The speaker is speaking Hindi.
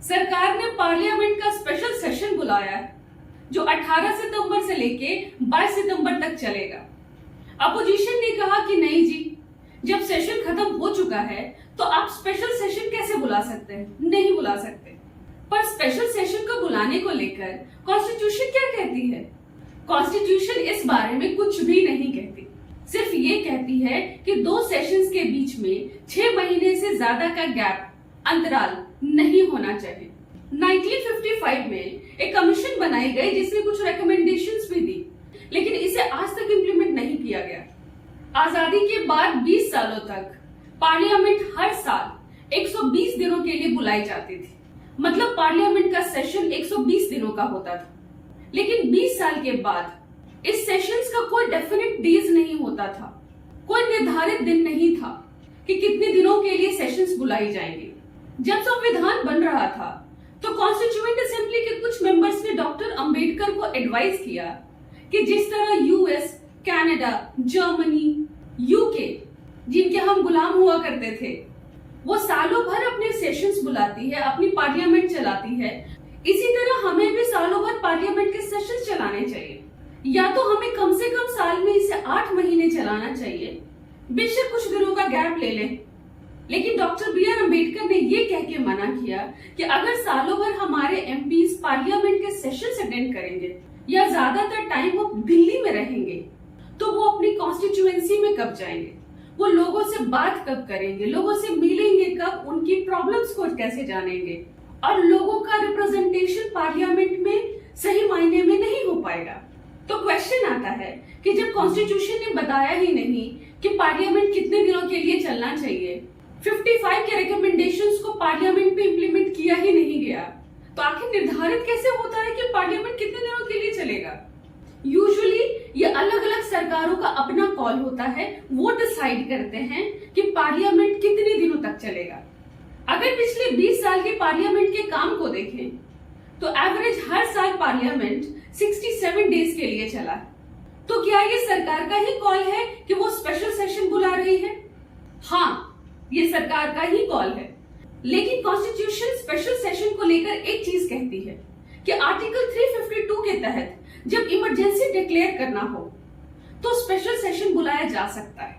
सरकार ने पार्लियामेंट का स्पेशल सेशन बुलाया है जो 18 सितंबर से लेके 22 सितंबर तक चलेगा। अपोजिशन ने कहा कि नहीं जी, जब सेशन खत्म हो चुका है तो आप स्पेशल सेशन कैसे बुला सकते हैं? नहीं बुला सकते। पर स्पेशल सेशन को बुलाने को लेकर कॉन्स्टिट्यूशन क्या कहती है? कॉन्स्टिट्यूशन इस बारे में कुछ भी नहीं कहती, सिर्फ ये कहती है कि दो सेशंस के बीच में 6 महीने से ज्यादा का गैप अंतराल नहीं होना चाहिए। 1955 में एक कमीशन बनाई गई जिसने कुछ रिकमेंडेशंस भी दी, लेकिन इसे आज तक इम्प्लीमेंट नहीं किया गया। आजादी के बाद 20 सालों तक पार्लियामेंट हर साल 120 दिनों के लिए बुलाई जाती थी, मतलब पार्लियामेंट का सेशन 120 दिनों का होता था। लेकिन 20 साल के बाद इस सेशंस का कोई डेफिनेट डेज नहीं होता था, कोई निर्धारित दिन नहीं था कि कितने दिनों के लिए सेशंस बुलाई जाएंगे। जब संविधान बन रहा था तो कॉन्स्टिट्यूएंट असेंबली के कुछ मेंबर्स ने डॉक्टर अंबेडकर को एडवाइस किया कि जिस तरह यूएस, कनाडा, जर्मनी, यूके, जिनके हम गुलाम हुआ करते थे, वो सालों भर अपने सेशंस बुलाती है, अपनी पार्लियामेंट चलाती है, इसी तरह हमें भी सालों भर पार्लियामेंट के सेशंस चलाने चाहिए। या तो हमें कम से कम साल में इसे 8 महीने चलाना चाहिए, बेशक कुछ दिनों का गैप ले लें। लेकिन डॉक्टर बी आर अम्बेडकर ने ये कह के मना किया कि अगर सालों भर हमारे एमपीज पार्लियामेंट के सेशंस अटेंड करेंगे या ज्यादातर टाइम वो दिल्ली में रहेंगे तो वो अपनी कॉन्स्टिट्यूएंसी में कब जाएंगे, वो लोगों से बात कब करेंगे, लोगों से मिलेंगे कब, उनकी प्रॉब्लम्स को कैसे जानेंगे, और लोगों का रिप्रेजेंटेशन पार्लियामेंट में सही मायने में नहीं हो पाएगा। तो क्वेश्चन आता है कि जब कॉन्स्टिट्यूशन ने बताया ही नहीं कि पार्लियामेंट कितने दिनों के लिए चलना चाहिए, 55 के रिकमेंडेशंस को पार्लियामेंट में इम्प्लीमेंट किया ही नहीं गया, तो आखिर निर्धारित कैसे होता है कि पार्लियामेंट कितने दिनों के लिए चलेगा? यूजुअली ये अलग अलग सरकारों का अपना कॉल होता है, वो डिसाइड करते हैं कि पार्लियामेंट कितने दिनों तक चलेगा। अगर पिछले 20 साल के पार्लियामेंट के काम को देखें तो एवरेज हर साल पार्लियामेंट 67 डेज के लिए चला है। तो क्या ये सरकार का ही कॉल है कि वो स्पेशल सेशन बुला रही है? हाँ, ये सरकार का ही कॉल है। लेकिन कॉन्स्टिट्यूशन स्पेशल सेशन को लेकर एक चीज कहती है कि आर्टिकल 352 के तहत जब इमरजेंसी डिक्लेयर करना हो तो स्पेशल सेशन बुलाया जा सकता है।